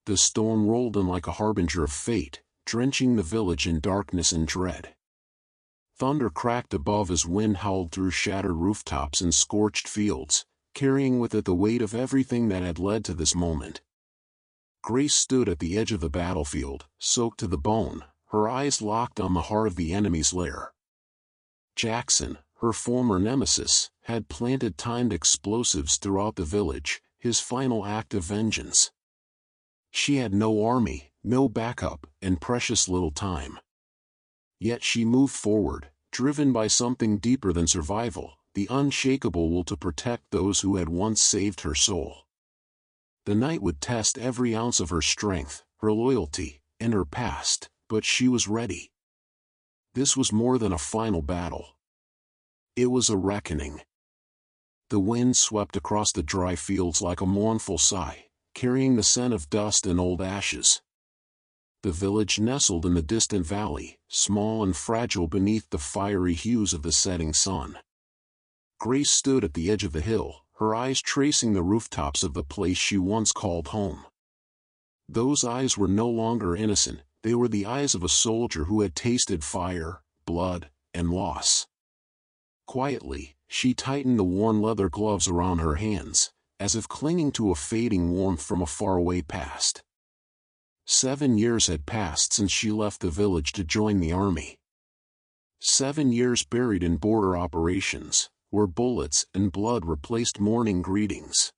The storm rolled in like a harbinger of fate, drenching the village in darkness and dread. Thunder cracked above as wind howled through shattered rooftops and scorched fields, carrying with it the weight of everything that had led to this moment. Grace stood at the edge of the battlefield, soaked to the bone, her eyes locked on the heart of the enemy's lair. Jackson, her former nemesis, had planted timed explosives throughout the village, his final act of vengeance. She had no army, no backup, and precious little time. Yet she moved forward, driven by something deeper than survival, the unshakable will to protect those who had once saved her soul. The night would test every ounce of her strength, her loyalty, and her past, but she was ready. This was more than a final battle. It was a reckoning. The wind swept across the dry fields like a mournful sigh, carrying the scent of dust and old ashes. The village nestled in the distant valley, small and fragile beneath the fiery hues of the setting sun. Grace stood at the edge of the hill, her eyes tracing the rooftops of the place she once called home. Those eyes were no longer innocent, they were the eyes of a soldier who had tasted fire, blood, and loss. Quietly, she tightened the worn leather gloves around her hands, as if clinging to a fading warmth from a faraway past. 7 years had passed since she left the village to join the army. 7 years buried in border operations, where bullets and blood replaced morning greetings.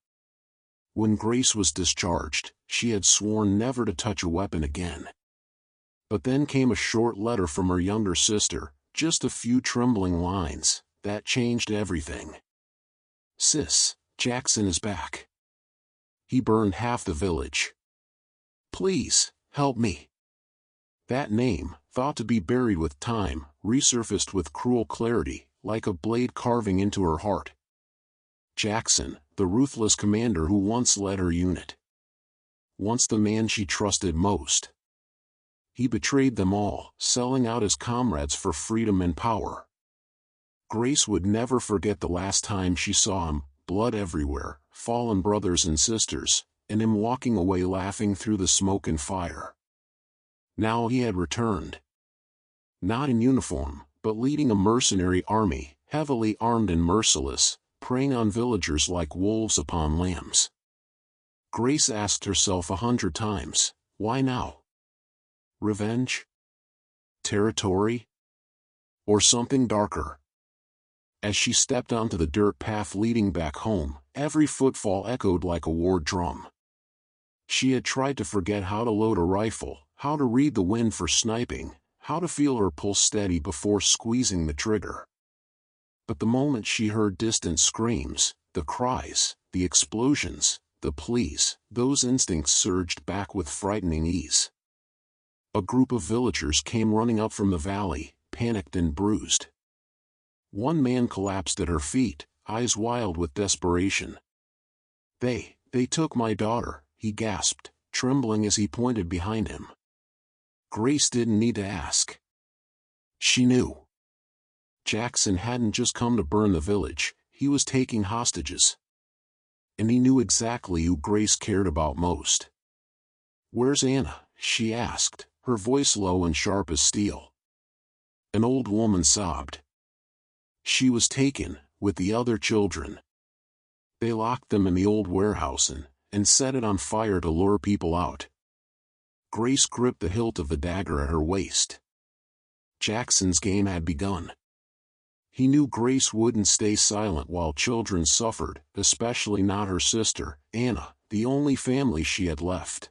When Grace was discharged, she had sworn never to touch a weapon again. But then came a short letter from her younger sister, just a few trembling lines, that changed everything. "Sis, Jackson is back. He burned half the village. Please, help me." That name, thought to be buried with time, resurfaced with cruel clarity, like a blade carving into her heart. Jackson, the ruthless commander who once led her unit. Once the man she trusted most. He betrayed them all, selling out his comrades for freedom and power. Grace would never forget the last time she saw him, blood everywhere, fallen brothers and sisters, and him walking away laughing through the smoke and fire. Now he had returned. Not in uniform, but leading a mercenary army, heavily armed and merciless, preying on villagers like wolves upon lambs. Grace asked herself 100 times, why now? Revenge? Territory? Or something darker? As she stepped onto the dirt path leading back home, every footfall echoed like a war drum. She had tried to forget how to load a rifle, how to read the wind for sniping, how to feel her pulse steady before squeezing the trigger. But the moment she heard distant screams, the cries, the explosions, the pleas, those instincts surged back with frightening ease. A group of villagers came running up from the valley, panicked and bruised. One man collapsed at her feet, eyes wild with desperation. They took my daughter," he gasped, trembling as he pointed behind him. Grace didn't need to ask. She knew. Jackson hadn't just come to burn the village, he was taking hostages. And he knew exactly who Grace cared about most. "Where's Anna?" she asked, her voice low and sharp as steel. An old woman sobbed. "She was taken, with the other children. They locked them in the old warehouse and set it on fire to lure people out." Grace gripped the hilt of the dagger at her waist. Jackson's game had begun. He knew Grace wouldn't stay silent while children suffered, especially not her sister, Anna, the only family she had left.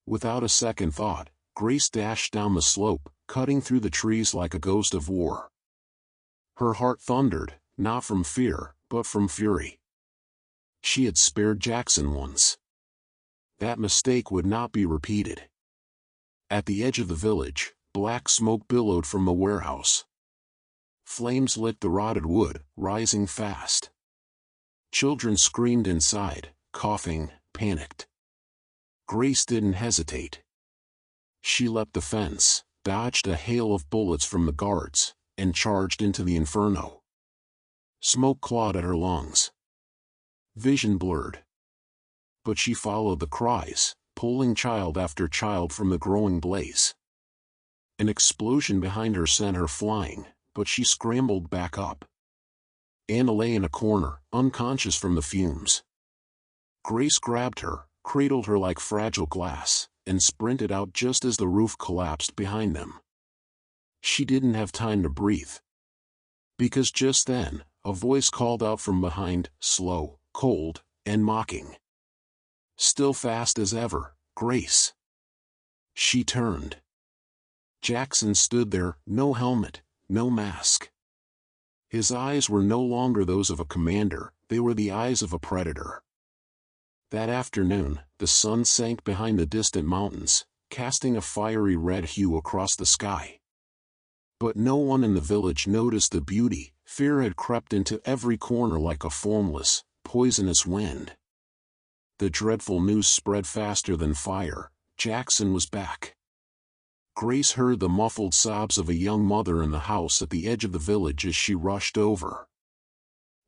Without a second thought, Grace dashed down the slope, cutting through the trees like a ghost of war. Her heart thundered, not from fear, but from fury. She had spared Jackson once. That mistake would not be repeated. At the edge of the village, black smoke billowed from the warehouse. Flames lit the rotted wood, rising fast. Children screamed inside, coughing, panicked. Grace didn't hesitate. She leapt the fence, dodged a hail of bullets from the guards, and charged into the inferno. Smoke clawed at her lungs. Vision blurred. But she followed the cries, pulling child after child from the growing blaze. An explosion behind her sent her flying, but she scrambled back up. Anna lay in a corner, unconscious from the fumes. Grace grabbed her, cradled her like fragile glass, and sprinted out just as the roof collapsed behind them. She didn't have time to breathe. Because just then, a voice called out from behind, slow, cold, and mocking. "Still fast as ever, Grace." She turned. Jackson stood there, no helmet, no mask. His eyes were no longer those of a commander, they were the eyes of a predator. That afternoon, the sun sank behind the distant mountains, casting a fiery red hue across the sky. But no one in the village noticed the beauty. Fear had crept into every corner like a formless, poisonous wind. The dreadful news spread faster than fire. Jackson was back. Grace heard the muffled sobs of a young mother in the house at the edge of the village as she rushed over.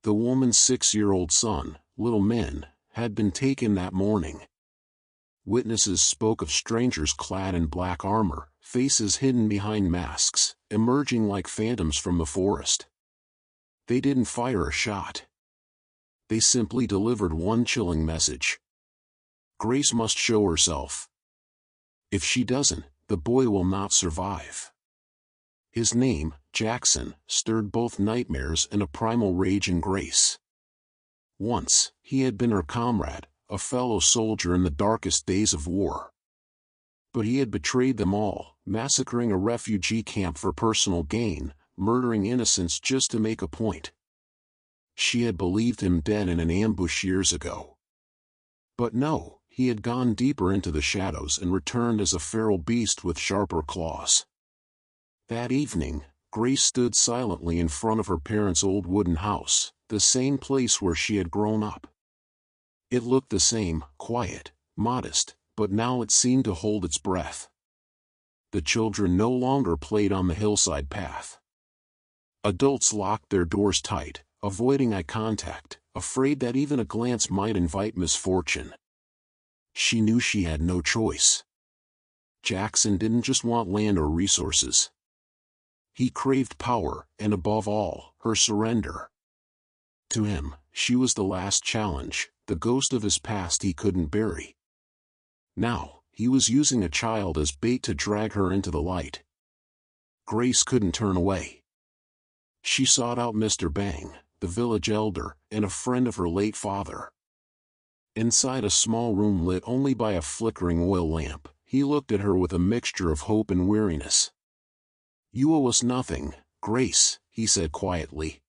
The woman's 6-year-old son, little Min, had been taken that morning. Witnesses spoke of strangers clad in black armor, faces hidden behind masks, emerging like phantoms from the forest. They didn't fire a shot. They simply delivered one chilling message. Grace must show herself. If she doesn't, the boy will not survive. His name, Jackson, stirred both nightmares and a primal rage in Grace. Once, he had been her comrade, a fellow soldier in the darkest days of war. But he had betrayed them all, massacring a refugee camp for personal gain, murdering innocents just to make a point. She had believed him dead in an ambush years ago. But no, he had gone deeper into the shadows and returned as a feral beast with sharper claws. That evening, Grace stood silently in front of her parents' old wooden house, the same place where she had grown up. It looked the same, quiet, modest, but now it seemed to hold its breath. The children no longer played on the hillside path. Adults locked their doors tight, avoiding eye contact, afraid that even a glance might invite misfortune. She knew she had no choice. Jackson didn't just want land or resources. He craved power, and above all, her surrender. To him, she was the last challenge, the ghost of his past he couldn't bury. Now, he was using a child as bait to drag her into the light. Grace couldn't turn away. She sought out Mr. Bang, the village elder, and a friend of her late father. Inside a small room lit only by a flickering oil lamp, he looked at her with a mixture of hope and weariness. "You owe us nothing, Grace," he said quietly.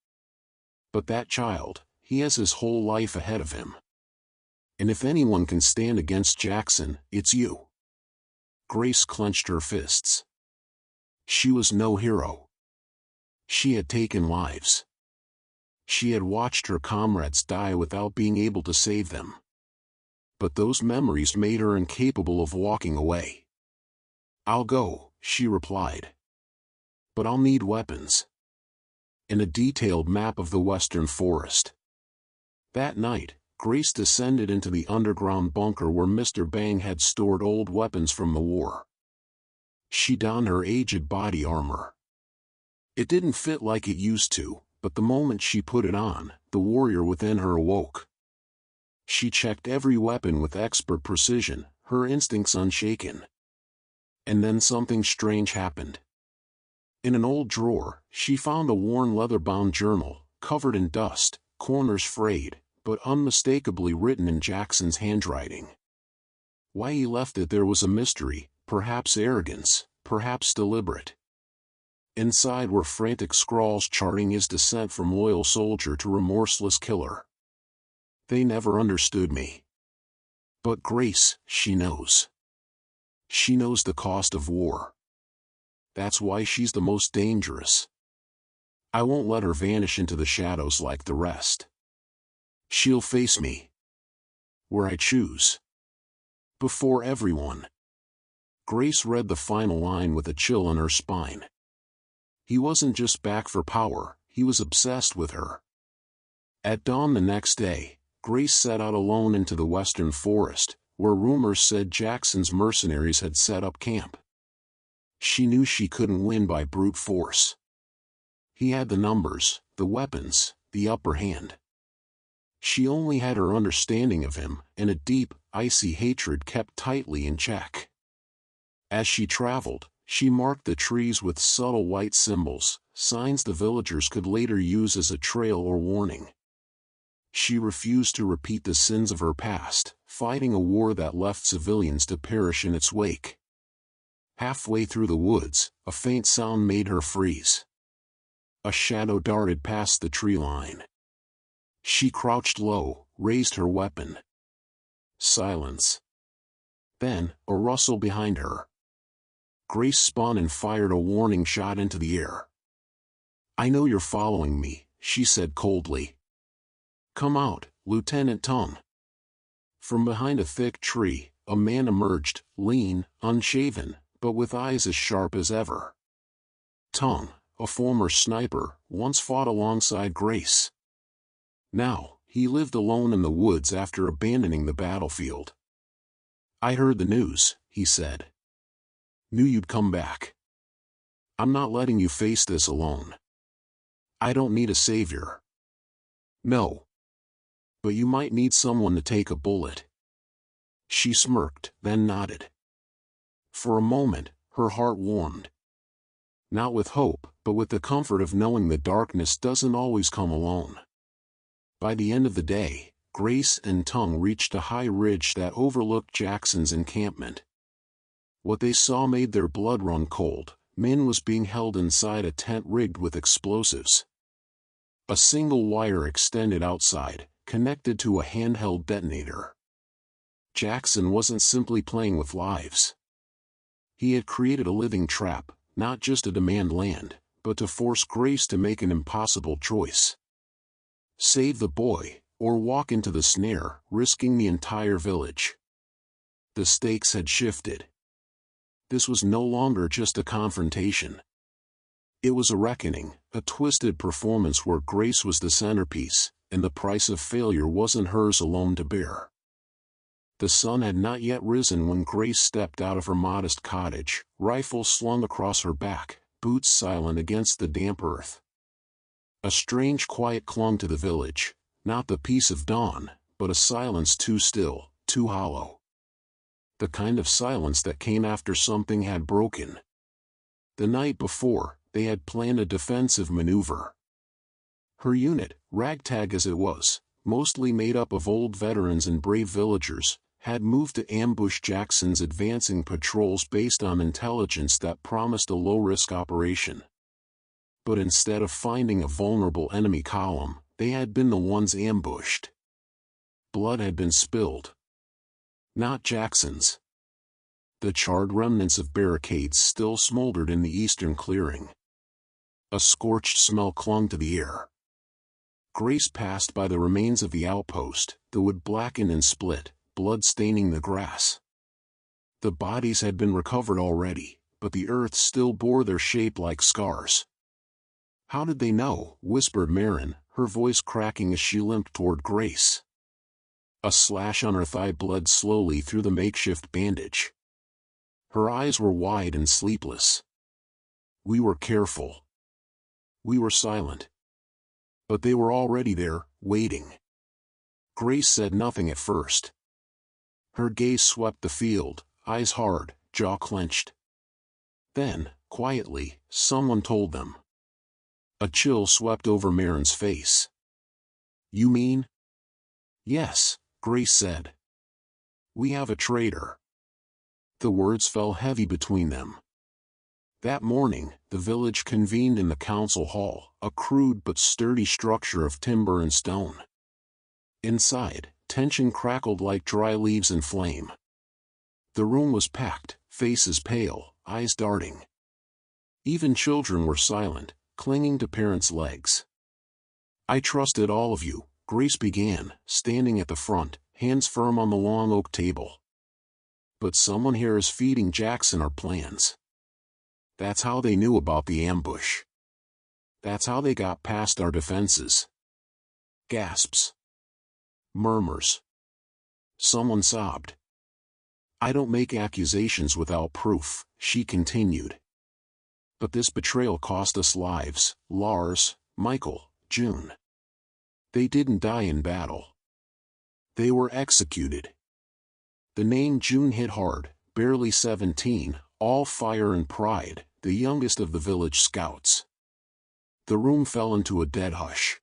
"But that child, he has his whole life ahead of him. And if anyone can stand against Jackson, it's you." Grace clenched her fists. She was no hero. She had taken lives. She had watched her comrades die without being able to save them. But those memories made her incapable of walking away. "I'll go," she replied. "But I'll need weapons." And a detailed map of the western forest. That night, Grace descended into the underground bunker where Mr. Bang had stored old weapons from the war. She donned her aged body armor. It didn't fit like it used to, but the moment she put it on, the warrior within her awoke. She checked every weapon with expert precision, her instincts unshaken. And then something strange happened. In an old drawer, she found a worn leather-bound journal, covered in dust, corners frayed, but unmistakably written in Jackson's handwriting. Why he left it there was a mystery, perhaps arrogance, perhaps deliberate. Inside were frantic scrawls charting his descent from loyal soldier to remorseless killer. "They never understood me. But Grace, she knows. She knows the cost of war. That's why she's the most dangerous. I won't let her vanish into the shadows like the rest. She'll face me. Where I choose. Before everyone." Grace read the final line with a chill in her spine. He wasn't just back for power, he was obsessed with her. At dawn the next day, Grace set out alone into the western forest, where rumors said Jackson's mercenaries had set up camp. She knew she couldn't win by brute force. He had the numbers, the weapons, the upper hand. She only had her understanding of him, and a deep, icy hatred kept tightly in check. As she traveled, she marked the trees with subtle white symbols, signs the villagers could later use as a trail or warning. She refused to repeat the sins of her past, fighting a war that left civilians to perish in its wake. Halfway through the woods, a faint sound made her freeze. A shadow darted past the tree line. She crouched low, raised her weapon. Silence. Then, a rustle behind her. Grace spun and fired a warning shot into the air. "I know you're following me," she said coldly. "Come out, Lieutenant Tongue." From behind a thick tree, a man emerged, lean, unshaven, but with eyes as sharp as ever. Tongue, a former sniper, once fought alongside Grace. Now, he lived alone in the woods after abandoning the battlefield. "I heard the news," he said. "Knew you'd come back. I'm not letting you face this alone. I don't need a savior." "No. But you might need someone to take a bullet." She smirked, then nodded. For a moment, her heart warmed. Not with hope, but with the comfort of knowing the darkness doesn't always come alone. By the end of the day, Grace and Tongue reached a high ridge that overlooked Jackson's encampment. What they saw made their blood run cold. Min was being held inside a tent rigged with explosives. A single wire extended outside, connected to a handheld detonator. Jackson wasn't simply playing with lives. He had created a living trap, not just to demand land, but to force Grace to make an impossible choice. Save the boy, or walk into the snare, risking the entire village. The stakes had shifted. This was no longer just a confrontation. It was a reckoning, a twisted performance where Grace was the centerpiece, and the price of failure wasn't hers alone to bear. The sun had not yet risen when Grace stepped out of her modest cottage, rifle slung across her back, boots silent against the damp earth. A strange quiet clung to the village, not the peace of dawn, but a silence too still, too hollow. The kind of silence that came after something had broken. The night before, they had planned a defensive maneuver. Her unit, ragtag as it was, mostly made up of old veterans and brave villagers, had moved to ambush Jackson's advancing patrols based on intelligence that promised a low-risk operation. But instead of finding a vulnerable enemy column, they had been the ones ambushed. Blood had been spilled. Not Jackson's. The charred remnants of barricades still smoldered in the eastern clearing. A scorched smell clung to the air. Grace passed by the remains of the outpost, the wood blackened and split, blood staining the grass. The bodies had been recovered already, but the earth still bore their shape like scars. "How did they know?" whispered Marin, her voice cracking as she limped toward Grace. A slash on her thigh bled slowly through the makeshift bandage. Her eyes were wide and sleepless. "We were careful. We were silent. But they were already there, waiting." Grace said nothing at first. Her gaze swept the field, eyes hard, jaw clenched. Then, quietly, someone told them. A chill swept over Marin's face. "You mean?" "Yes," Grace said. "We have a traitor." The words fell heavy between them. That morning, the village convened in the council hall, a crude but sturdy structure of timber and stone. Inside, tension crackled like dry leaves in flame. The room was packed, faces pale, eyes darting. Even children were silent, clinging to parents' legs. "I trusted all of you," Grace began, standing at the front, hands firm on the long oak table. "But someone here is feeding Jackson our plans." That's how they knew about the ambush. That's how they got past our defenses. Gasps. Murmurs. Someone sobbed. I don't make accusations without proof, she continued. But this betrayal cost us lives, Lars, Michael, June. They didn't die in battle. They were executed. The name June hit hard, barely 17, all fire and pride, the youngest of the village scouts. The room fell into a dead hush.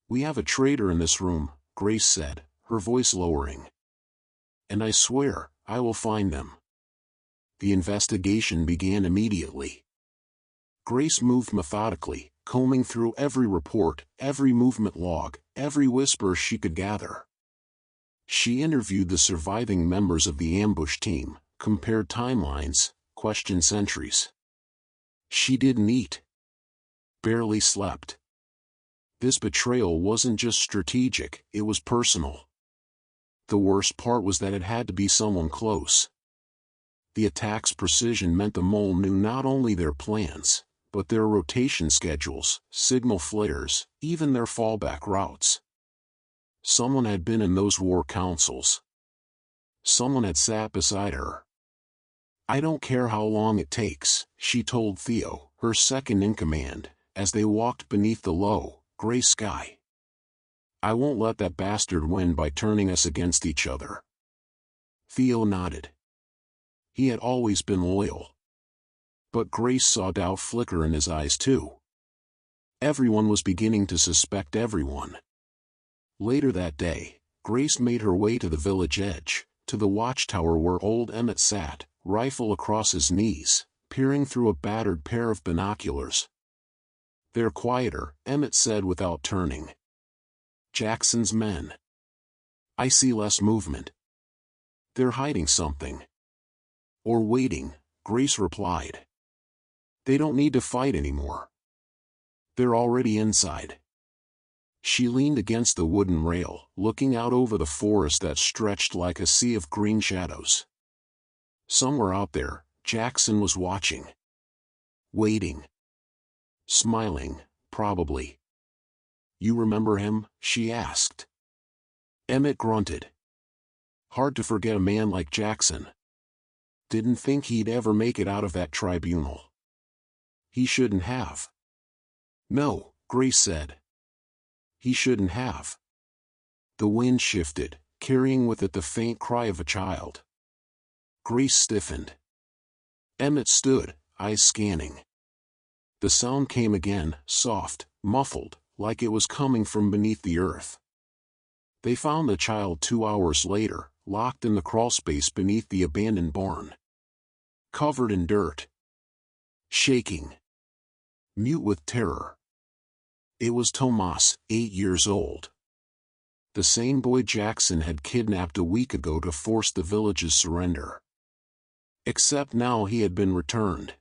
We have a traitor in this room, Grace said, her voice lowering. And I swear, I will find them. The investigation began immediately. Grace moved methodically, combing through every report, every movement log, every whisper she could gather. She interviewed the surviving members of the ambush team, compared timelines, questioned sentries. She didn't eat. Barely slept. This betrayal wasn't just strategic, it was personal. The worst part was that it had to be someone close. The attack's precision meant the mole knew not only their plans, but their rotation schedules, signal flares, even their fallback routes. Someone had been in those war councils. Someone had sat beside her. I don't care how long it takes, she told Theo, her second in command, as they walked beneath the low, gray sky. I won't let that bastard win by turning us against each other. Theo nodded. He had always been loyal. But Grace saw doubt flicker in his eyes too. Everyone was beginning to suspect everyone. Later that day, Grace made her way to the village edge, to the watchtower where old Emmett sat, rifle across his knees, peering through a battered pair of binoculars. They're quieter, Emmett said without turning. Jackson's men. I see less movement. They're hiding something. Or waiting, Grace replied. They don't need to fight anymore. They're already inside. She leaned against the wooden rail, looking out over the forest that stretched like a sea of green shadows. Somewhere out there, Jackson was watching. Waiting. Smiling, probably. You remember him? She asked. Emmett grunted. Hard to forget a man like Jackson. Didn't think he'd ever make it out of that tribunal. He shouldn't have. No, Grace said. He shouldn't have. The wind shifted, carrying with it the faint cry of a child. Grace stiffened. Emmett stood, eyes scanning. The sound came again, soft, muffled, like it was coming from beneath the earth. They found the child 2 hours later, locked in the crawlspace beneath the abandoned barn. Covered in dirt. Shaking. Mute with terror. It was Tomas, 8 years old. The same boy Jackson had kidnapped a week ago to force the village's surrender. Except now he had been returned.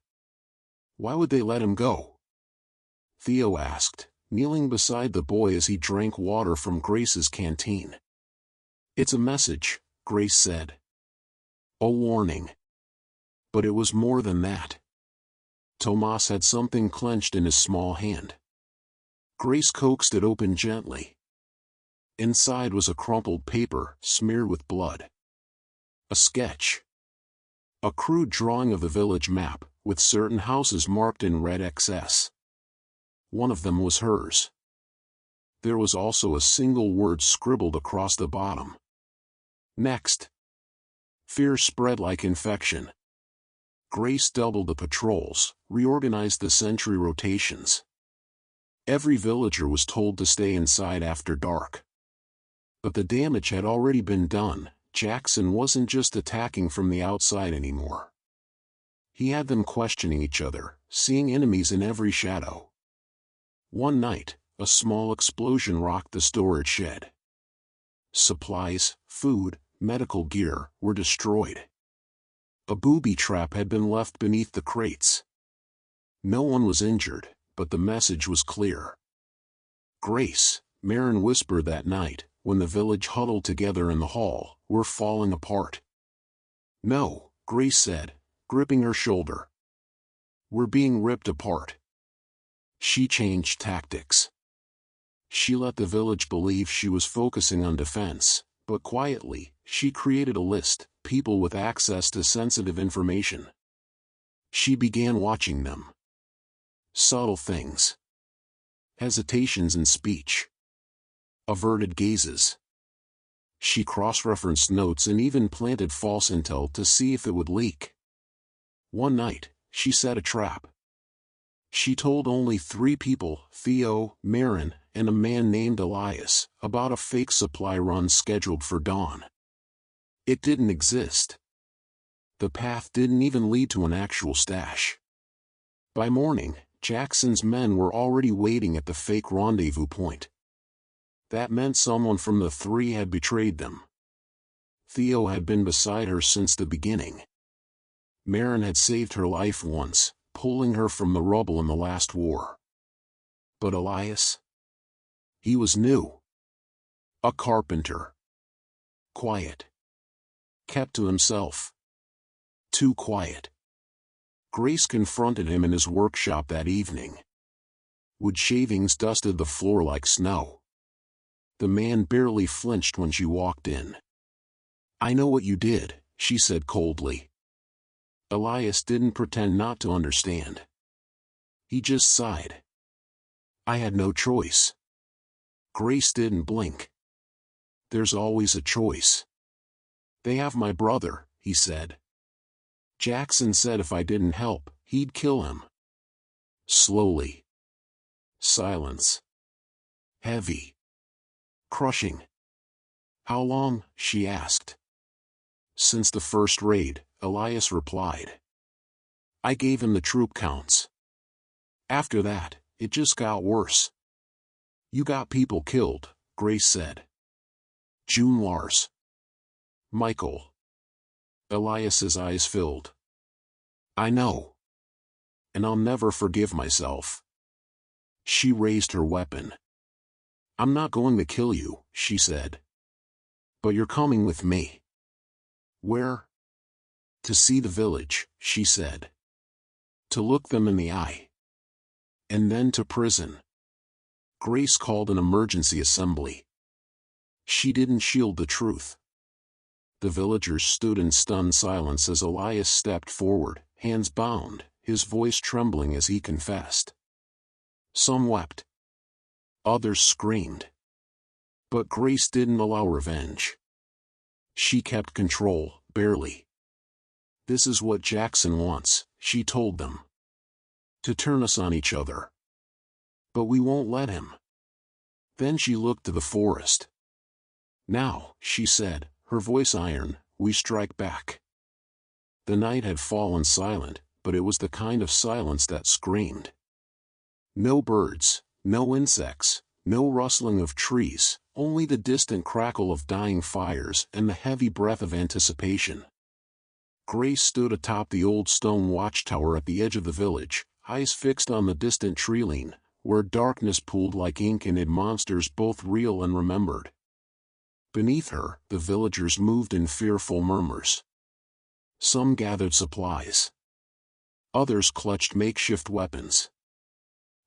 Why would they let him go? Theo asked, kneeling beside the boy as he drank water from Grace's canteen. It's a message, Grace said. A warning. But it was more than that. Tomas had something clenched in his small hand. Grace coaxed it open gently. Inside was a crumpled paper, smeared with blood. A sketch. A crude drawing of the village map, with certain houses marked in red XS. One of them was hers. There was also a single word scribbled across the bottom. Next. Fear spread like infection. Grace doubled the patrols, reorganized the sentry rotations. Every villager was told to stay inside after dark. But the damage had already been done. Jackson wasn't just attacking from the outside anymore. He had them questioning each other, seeing enemies in every shadow. One night, a small explosion rocked the storage shed. Supplies, food, medical gear were destroyed. A booby trap had been left beneath the crates. No one was injured, but the message was clear. Grace, Marin whispered that night, when the village huddled together in the hall, we're falling apart. No, Grace said, gripping her shoulder. We're being ripped apart. She changed tactics. She let the village believe she was focusing on defense, But quietly, she created a list, people with access to sensitive information. She began watching them. Subtle things. Hesitations in speech. Averted gazes. She cross-referenced notes and even planted false intel to see if it would leak. One night, she set a trap. She told only 3 people, Theo, Marin, and a man named Elias, about a fake supply run scheduled for dawn. It didn't exist. The path didn't even lead to an actual stash. By morning, Jackson's men were already waiting at the fake rendezvous point. That meant someone from the 3 had betrayed them. Theo had been beside her since the beginning. Marin had saved her life once, pulling her from the rubble in the last war. But Elias? He was new. A carpenter. Quiet. Kept to himself. Too quiet. Grace confronted him in his workshop that evening. Wood shavings dusted the floor like snow. The man barely flinched when she walked in. "I know what you did," she said coldly. Elias didn't pretend not to understand. He just sighed. "I had no choice." Grace didn't blink. "There's always a choice." "They have my brother," he said. "Jackson said if I didn't help, he'd kill him." Slowly. Silence. Heavy. Crushing. "How long?" she asked. "Since the first raid," Elias replied. "I gave him the troop counts. After that, it just got worse." "You got people killed," Grace said. "June Lars. Michael." Elias's eyes filled. "I know. And I'll never forgive myself." She raised her weapon. "I'm not going to kill you," she said. "But you're coming with me." "Where?" "To see the village," she said. "To look them in the eye. And then to prison." Grace called an emergency assembly. She didn't shield the truth. The villagers stood in stunned silence as Elias stepped forward, hands bound, his voice trembling as he confessed. Some wept. Others screamed. But Grace didn't allow revenge. She kept control, barely. "This is what Jackson wants," she told them. "To turn us on each other. But we won't let him." Then she looked to the forest. "Now," she said, her voice iron, "we strike back." The night had fallen silent, but it was the kind of silence that screamed. No birds, no insects, no rustling of trees, only the distant crackle of dying fires and the heavy breath of anticipation. Grace stood atop the old stone watchtower at the edge of the village, eyes fixed on the distant tree-line, where darkness pooled like ink and hid monsters both real and remembered. Beneath her, the villagers moved in fearful murmurs. Some gathered supplies. Others clutched makeshift weapons.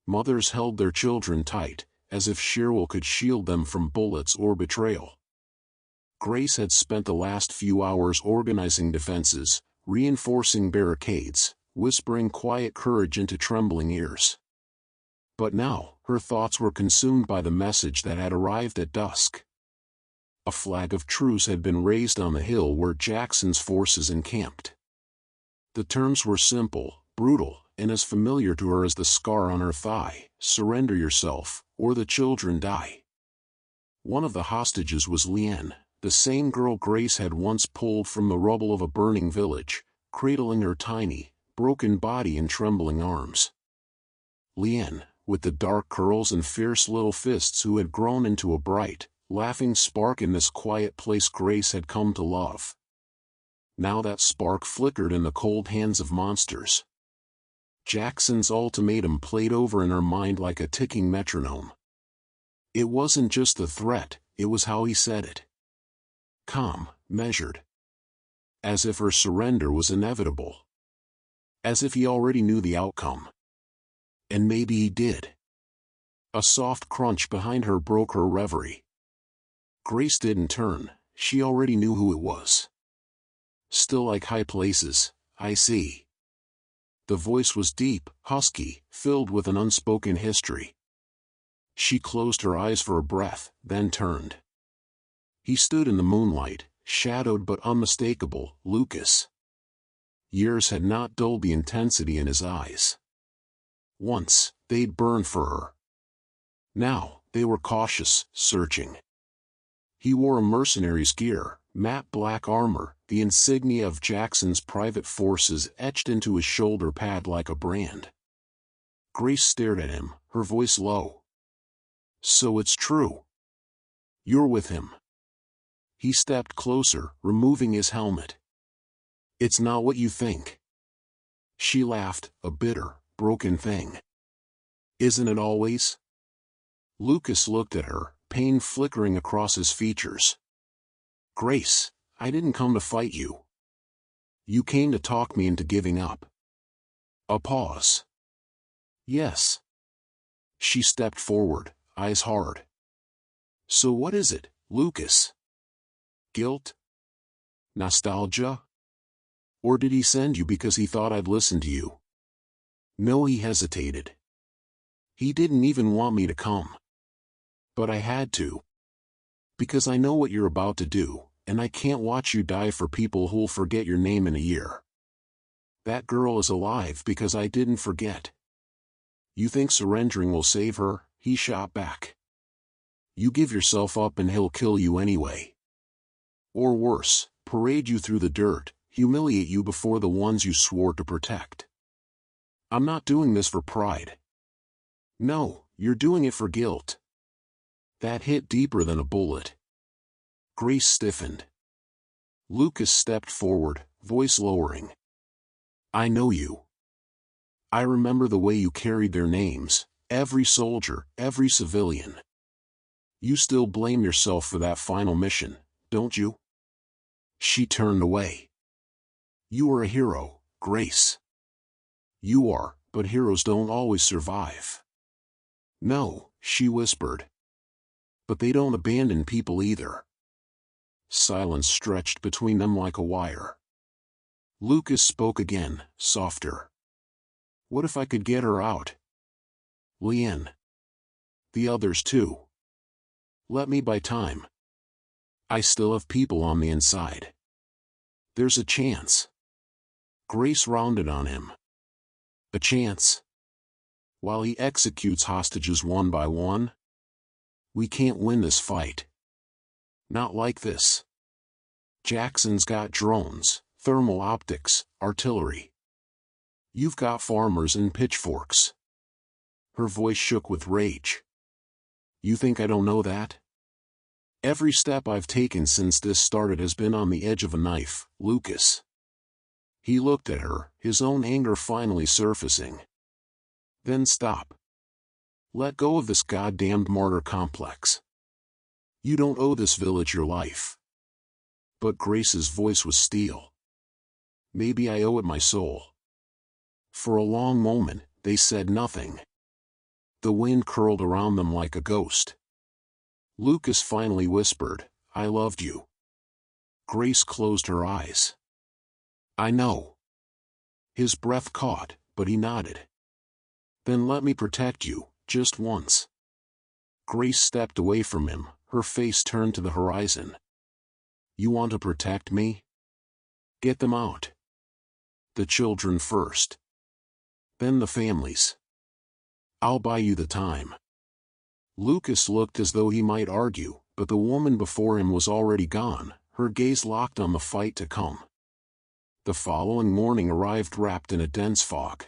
Mothers held their children tight, as if sheer will could shield them from bullets or betrayal. Grace had spent the last few hours organizing defenses, reinforcing barricades, whispering quiet courage into trembling ears. But now, her thoughts were consumed by the message that had arrived at dusk. A flag of truce had been raised on the hill where Jackson's forces encamped. The terms were simple, brutal, and as familiar to her as the scar on her thigh: surrender yourself, or the children die. One of the hostages was Leanne, the same girl Grace had once pulled from the rubble of a burning village, cradling her tiny, broken body in trembling arms. Leanne, with the dark curls and fierce little fists, who had grown into a bright, laughing spark in this quiet place Grace had come to love. Now that spark flickered in the cold hands of monsters. Jackson's ultimatum played over in her mind like a ticking metronome. It wasn't just the threat, it was how he said it. Calm, measured. As if her surrender was inevitable. As if he already knew the outcome. And maybe he did. A soft crunch behind her broke her reverie. Grace didn't turn, she already knew who it was. Still like high places, I see. The voice was deep, husky, filled with an unspoken history. She closed her eyes for a breath, then turned. He stood in the moonlight, shadowed but unmistakable, Lucas. Years had not dulled the intensity in his eyes. Once, they'd burned for her. Now, they were cautious, searching. He wore a mercenary's gear, matte black armor, the insignia of Jackson's private forces etched into his shoulder pad like a brand. Grace stared at him, her voice low. So it's true. You're with him. He stepped closer, removing his helmet. It's not what you think. She laughed, a bitter, broken thing. Isn't it always? Lucas looked at her, pain flickering across his features. Grace, I didn't come to fight you. You came to talk me into giving up. A pause. Yes. She stepped forward, eyes hard. So what is it, Lucas? Guilt? Nostalgia? Or did he send you because he thought I'd listen to you? No, he hesitated. He didn't even want me to come. But I had to. Because I know what you're about to do, and I can't watch you die for people who'll forget your name in a year. That girl is alive because I didn't forget. You think surrendering will save her? He shot back. You give yourself up and he'll kill you anyway. Or worse, parade you through the dirt, humiliate you before the ones you swore to protect. I'm not doing this for pride. No, you're doing it for guilt. That hit deeper than a bullet. Grace stiffened. Lucas stepped forward, voice lowering. I know you. I remember the way you carried their names, every soldier, every civilian. You still blame yourself for that final mission, don't you? She turned away. You are a hero, Grace. You are, but heroes don't always survive. No, she whispered. But they don't abandon people either. Silence stretched between them like a wire. Lucas spoke again, softer. What if I could get her out? Leanne. The others too. Let me buy time. I still have people on the inside. There's a chance. Grace rounded on him. A chance? While he executes hostages one by one? We can't win this fight. Not like this. Jackson's got drones, thermal optics, artillery. You've got farmers and pitchforks. Her voice shook with rage. You think I don't know that? Every step I've taken since this started has been on the edge of a knife, Lucas. He looked at her, his own anger finally surfacing. Then stop. Let go of this goddamned martyr complex. You don't owe this village your life. But Grace's voice was steel. Maybe I owe it my soul. For a long moment, they said nothing. The wind curled around them like a ghost. Lucas finally whispered, I loved you. Grace closed her eyes. I know. His breath caught, but he nodded. Then let me protect you, just once. Grace stepped away from him, her face turned to the horizon. You want to protect me? Get them out. The children first. Then the families. I'll buy you the time. Lucas looked as though he might argue, but the woman before him was already gone, her gaze locked on the fight to come. The following morning arrived wrapped in a dense fog.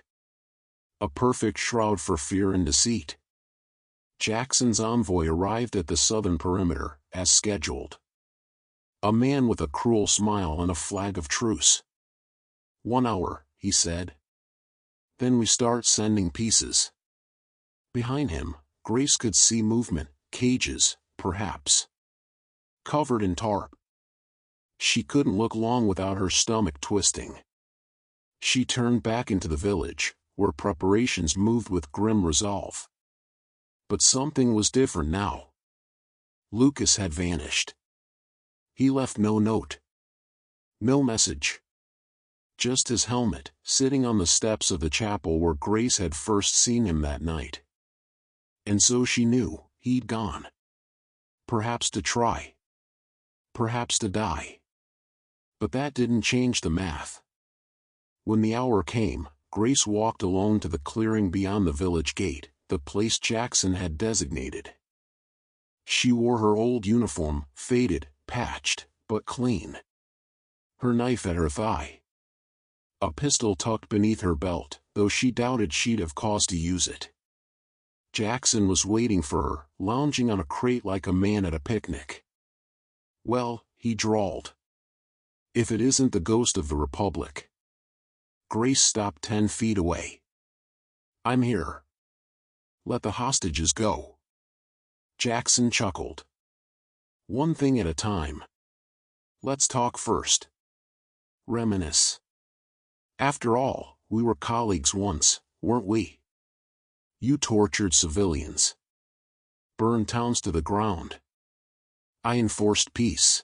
A perfect shroud for fear and deceit. Jackson's envoy arrived at the southern perimeter, as scheduled. A man with a cruel smile and a flag of truce. 1 hour, he said. Then we start sending pieces. Behind him, Grace could see movement, cages, perhaps. Covered in tarp. She couldn't look long without her stomach twisting. She turned back into the village, where preparations moved with grim resolve. But something was different now. Lucas had vanished. He left no note. No message. Just his helmet, sitting on the steps of the chapel where Grace had first seen him that night. And so she knew, he'd gone. Perhaps to try. Perhaps to die. But that didn't change the math. When the hour came, Grace walked alone to the clearing beyond the village gate, the place Jackson had designated. She wore her old uniform, faded, patched, but clean. Her knife at her thigh. A pistol tucked beneath her belt, though she doubted she'd have cause to use it. Jackson was waiting for her, lounging on a crate like a man at a picnic. "Well," he drawled. "If it isn't the ghost of the Republic." Grace stopped 10 feet away. "I'm here. Let the hostages go." Jackson chuckled. "One thing at a time. Let's talk first. Reminisce. After all, we were colleagues once, weren't we? You tortured civilians. Burned towns to the ground. I enforced peace.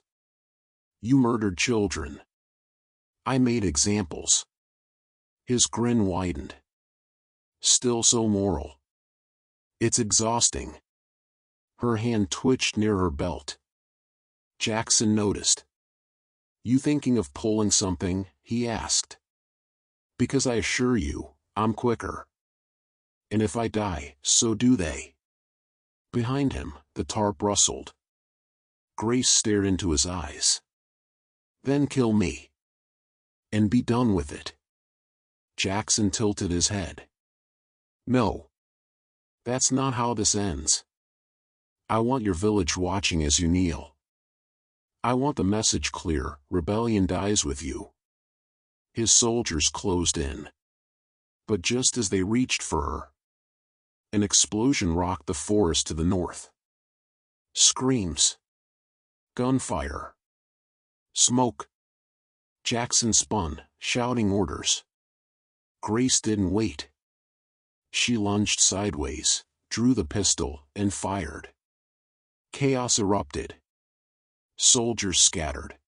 You murdered children. I made examples." His grin widened. "Still so moral. It's exhausting." Her hand twitched near her belt. Jackson noticed. "You thinking of pulling something?" he asked. "Because I assure you, I'm quicker. And if I die, so do they." Behind him, the tarp rustled. Grace stared into his eyes. "Then kill me. And be done with it." Jackson tilted his head. "No. That's not how this ends. I want your village watching as you kneel. I want the message clear: rebellion dies with you." His soldiers closed in. But just as they reached for her, an explosion rocked the forest to the north. Screams. Gunfire. Smoke. Jackson spun, shouting orders. Grace didn't wait. She lunged sideways, drew the pistol, and fired. Chaos erupted. Soldiers scattered.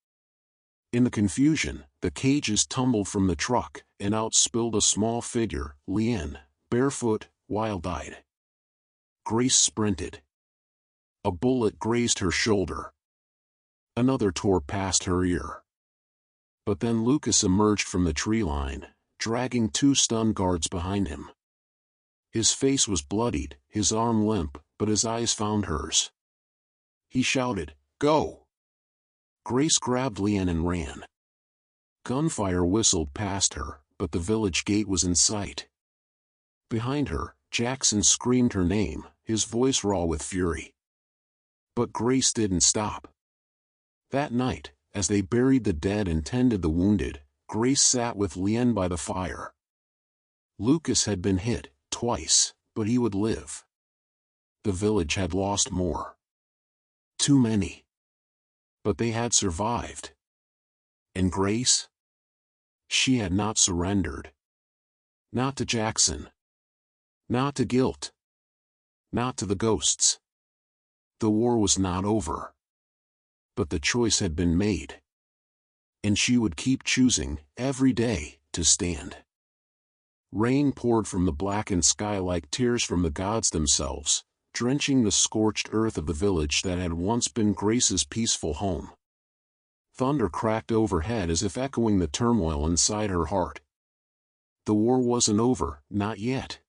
In the confusion, the cages tumbled from the truck, and out spilled a small figure, Leanne, barefoot, wild-eyed. Grace sprinted. A bullet grazed her shoulder. Another tore past her ear. But then Lucas emerged from the tree line, dragging 2 stunned guards behind him. His face was bloodied, his arm limp, but his eyes found hers. He shouted, "Go!" Grace grabbed Leanne and ran. Gunfire whistled past her, but the village gate was in sight. Behind her, Jackson screamed her name, his voice raw with fury. But Grace didn't stop. That night, as they buried the dead and tended the wounded, Grace sat with Leanne by the fire. Lucas had been hit, twice, but he would live. The village had lost more. Too many. But they had survived. And Grace? She had not surrendered. Not to Jackson. Not to guilt. Not to the ghosts. The war was not over. But the choice had been made. And she would keep choosing, every day, to stand. Rain poured from the blackened sky like tears from the gods themselves, drenching the scorched earth of the village that had once been Grace's peaceful home. Thunder cracked overhead as if echoing the turmoil inside her heart. The war wasn't over, not yet.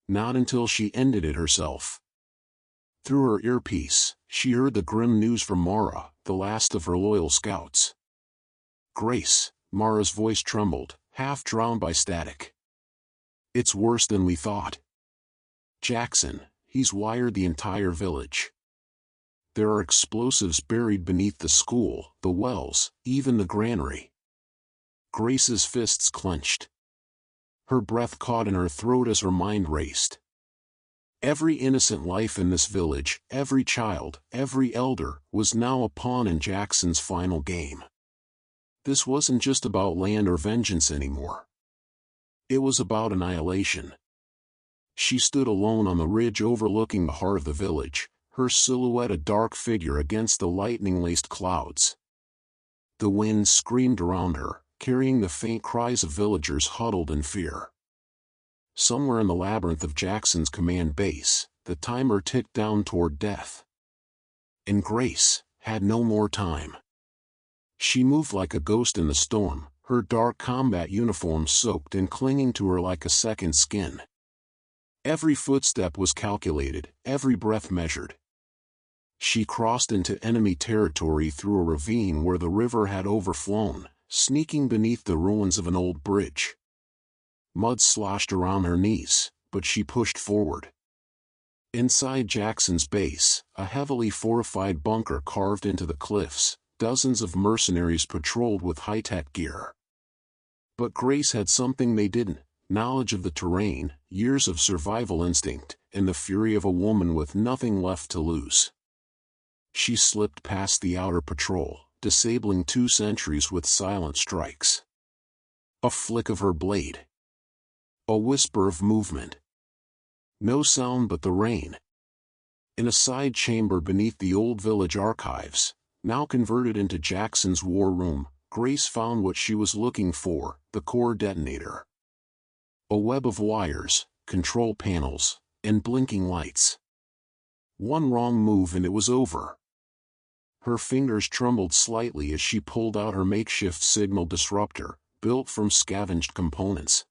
Not until she ended it herself. Through her earpiece, she heard the grim news from Mara, the last of her loyal scouts. "Grace," Mara's voice trembled, half drowned by static. "It's worse than we thought. Jackson, he's wired the entire village. There are explosives buried beneath the school, the wells, even the granary." Grace's fists clenched. Her breath caught in her throat as her mind raced. Every innocent life in this village, every child, every elder, was now a pawn in Jackson's final game. This wasn't just about land or vengeance anymore. It was about annihilation. She stood alone on the ridge overlooking the heart of the village, her silhouette a dark figure against the lightning-laced clouds. The wind screamed around her, carrying the faint cries of villagers huddled in fear. Somewhere in the labyrinth of Jackson's command base, the timer ticked down toward death. And Grace had no more time. She moved like a ghost in the storm, her dark combat uniform soaked and clinging to her like a second skin. Every footstep was calculated, every breath measured. She crossed into enemy territory through a ravine where the river had overflown, sneaking beneath the ruins of an old bridge. Mud sloshed around her knees, but she pushed forward. Inside Jackson's base, a heavily fortified bunker carved into the cliffs, dozens of mercenaries patrolled with high-tech gear. But Grace had something they didn't: knowledge of the terrain, years of survival instinct, and the fury of a woman with nothing left to lose. She slipped past the outer patrol, disabling 2 sentries with silent strikes. A flick of her blade. A whisper of movement. No sound but the rain. In a side chamber beneath the old village archives, now converted into Jackson's war room, Grace found what she was looking for: the core detonator. A web of wires, control panels, and blinking lights. One wrong move and it was over. Her fingers trembled slightly as she pulled out her makeshift signal disruptor, built from scavenged components.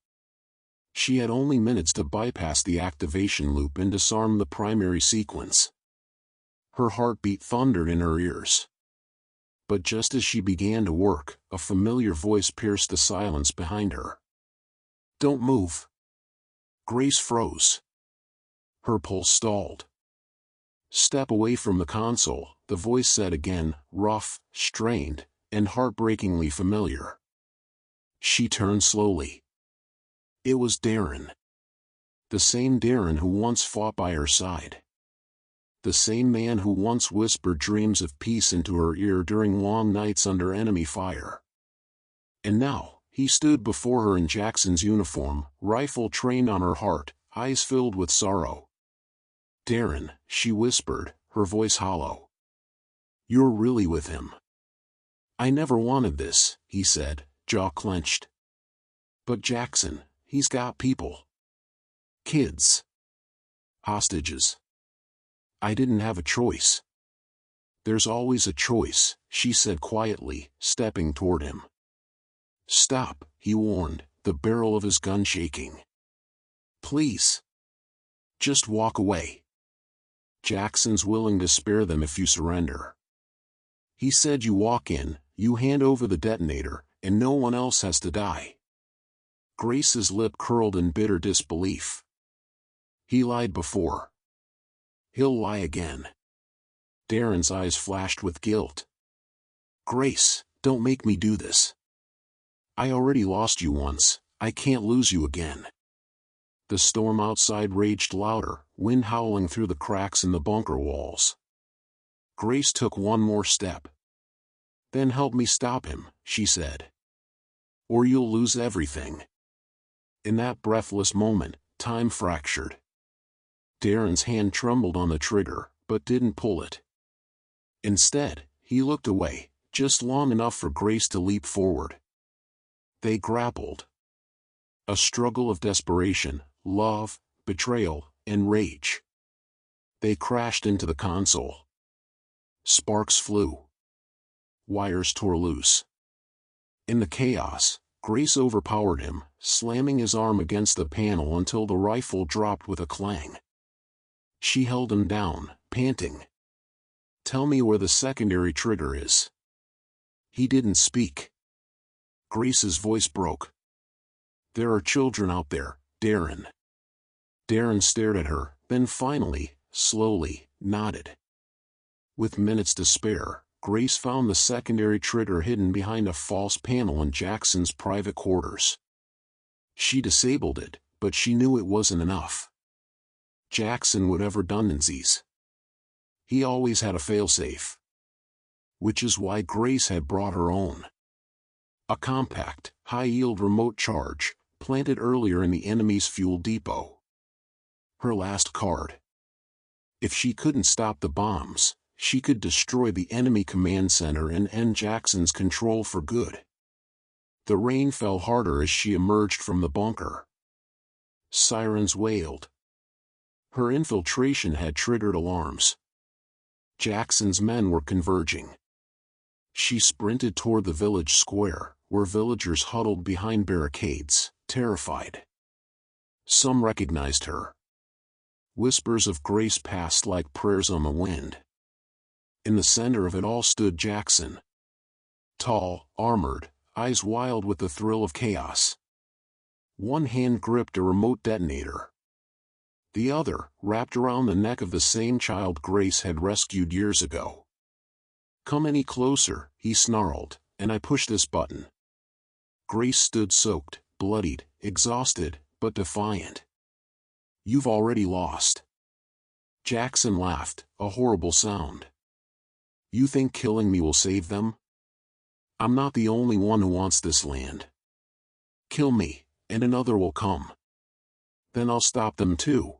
She had only minutes to bypass the activation loop and disarm the primary sequence. Her heartbeat thundered in her ears. But just as she began to work, a familiar voice pierced the silence behind her. "Don't move." Grace froze. Her pulse stalled. "Step away from the console," the voice said again, rough, strained, and heartbreakingly familiar. She turned slowly. It was Darren. The same Darren who once fought by her side. The same man who once whispered dreams of peace into her ear during long nights under enemy fire. And now, he stood before her in Jackson's uniform, rifle trained on her heart, eyes filled with sorrow. "Darren," she whispered, her voice hollow. "You're really with him." "I never wanted this," he said, jaw clenched. "But Jackson, he's got people. Kids. Hostages. I didn't have a choice." "There's always a choice," she said quietly, stepping toward him. "Stop," he warned, the barrel of his gun shaking. "Please. Just walk away. Jackson's willing to spare them if you surrender. He said you walk in, you hand over the detonator, and no one else has to die." Grace's lip curled in bitter disbelief. He lied before. He'll lie again. Darren's eyes flashed with guilt. "Grace, don't make me do this. I already lost you once, I can't lose you again." The storm outside raged louder, wind howling through the cracks in the bunker walls. Grace took one more step. "Then help me stop him," she said. "Or you'll lose everything." In that breathless moment, time fractured. Darren's hand trembled on the trigger, but didn't pull it. Instead, he looked away, just long enough for Grace to leap forward. They grappled. A struggle of desperation, love, betrayal, and rage. They crashed into the console. Sparks flew. Wires tore loose. In the chaos, Grace overpowered him, slamming his arm against the panel until the rifle dropped with a clang. She held him down, panting. "Tell me where the secondary trigger is." He didn't speak. Grace's voice broke. "There are children out there, Darren." Darren stared at her, then finally, slowly, nodded. With minutes to spare, Grace found the secondary trigger hidden behind a false panel in Jackson's private quarters. She disabled it, but she knew it wasn't enough. Jackson would have redundancies. He always had a failsafe. Which is why Grace had brought her own. A compact, high-yield remote charge, planted earlier in the enemy's fuel depot. Her last card. If she couldn't stop the bombs, she could destroy the enemy command center and end Jackson's control for good. The rain fell harder as she emerged from the bunker. Sirens wailed. Her infiltration had triggered alarms. Jackson's men were converging. She sprinted toward the village square, where villagers huddled behind barricades, terrified. Some recognized her. Whispers of grace passed like prayers on the wind. In the center of it all stood Jackson. Tall, armored, eyes wild with the thrill of chaos. One hand gripped a remote detonator. The other, wrapped around the neck of the same child Grace had rescued years ago. "Come any closer," he snarled, "and I push this button." Grace stood soaked, bloodied, exhausted, but defiant. "You've already lost." Jackson laughed, a horrible sound. "You think killing me will save them? I'm not the only one who wants this land. Kill me, and another will come. Then I'll stop them too."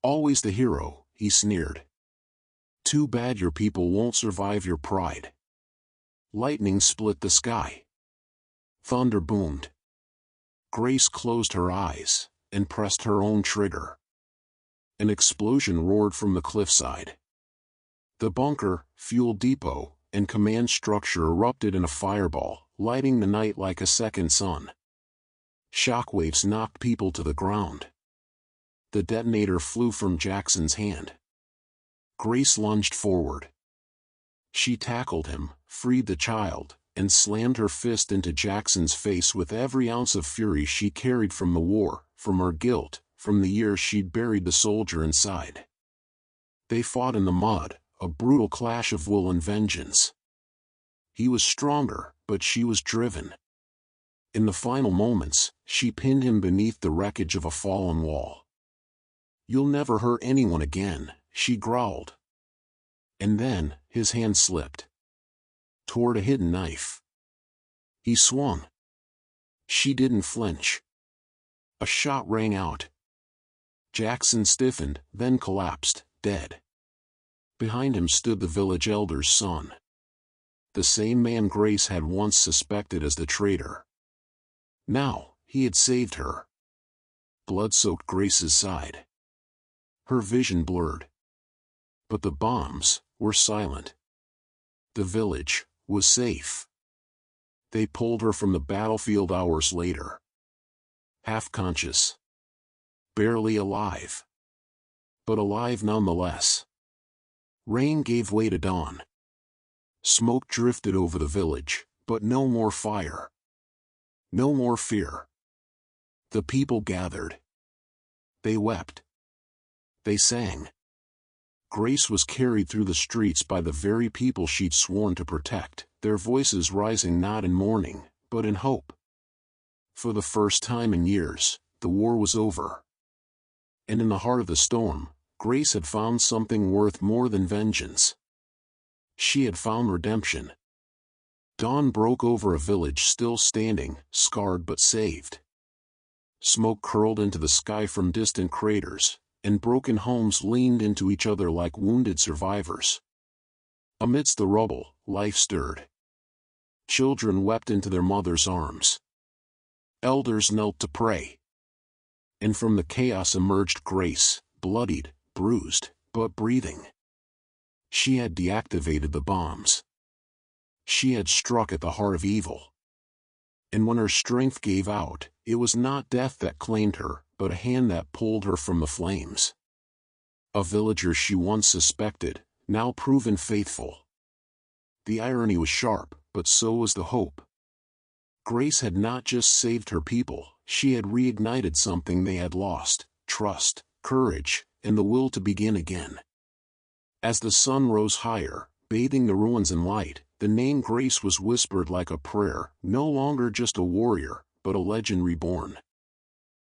"Always the hero," he sneered. "Too bad your people won't survive your pride." Lightning split the sky. Thunder boomed. Grace closed her eyes and pressed her own trigger. An explosion roared from the cliffside. The bunker, fuel depot, and command structure erupted in a fireball, lighting the night like a second sun. Shockwaves knocked people to the ground. The detonator flew from Jackson's hand. Grace lunged forward. She tackled him, freed the child, and slammed her fist into Jackson's face with every ounce of fury she carried from the war, from her guilt, from the years she'd buried the soldier inside. They fought in the mud, a brutal clash of will and vengeance. He was stronger, but she was driven. In the final moments, she pinned him beneath the wreckage of a fallen wall. "You'll never hurt anyone again," she growled. And then, his hand slipped toward a hidden knife. He swung. She didn't flinch. A shot rang out. Jackson stiffened, then collapsed, dead. Behind him stood the village elder's son. The same man Grace had once suspected as the traitor. Now, he had saved her. Blood soaked Grace's side. Her vision blurred. But the bombs were silent. The village was safe. They pulled her from the battlefield hours later. Half conscious. Barely alive. But alive nonetheless. Rain gave way to dawn. Smoke drifted over the village, but no more fire. No more fear. The people gathered. They wept. They sang. Grace was carried through the streets by the very people she'd sworn to protect, their voices rising not in mourning, but in hope. For the first time in years, the war was over. And in the heart of the storm, Grace had found something worth more than vengeance. She had found redemption. Dawn broke over a village still standing, scarred but saved. Smoke curled into the sky from distant craters, and broken homes leaned into each other like wounded survivors. Amidst the rubble, life stirred. Children wept into their mothers' arms. Elders knelt to pray. And from the chaos emerged Grace, bloodied, bruised, but breathing. She had deactivated the bombs. She had struck at the heart of evil. And when her strength gave out, it was not death that claimed her, but a hand that pulled her from the flames. A villager she once suspected, now proven faithful. The irony was sharp, but so was the hope. Grace had not just saved her people, she had reignited something they had lost: trust, courage, and the will to begin again. As the sun rose higher, bathing the ruins in light, the name Grace was whispered like a prayer, no longer just a warrior, but a legend reborn.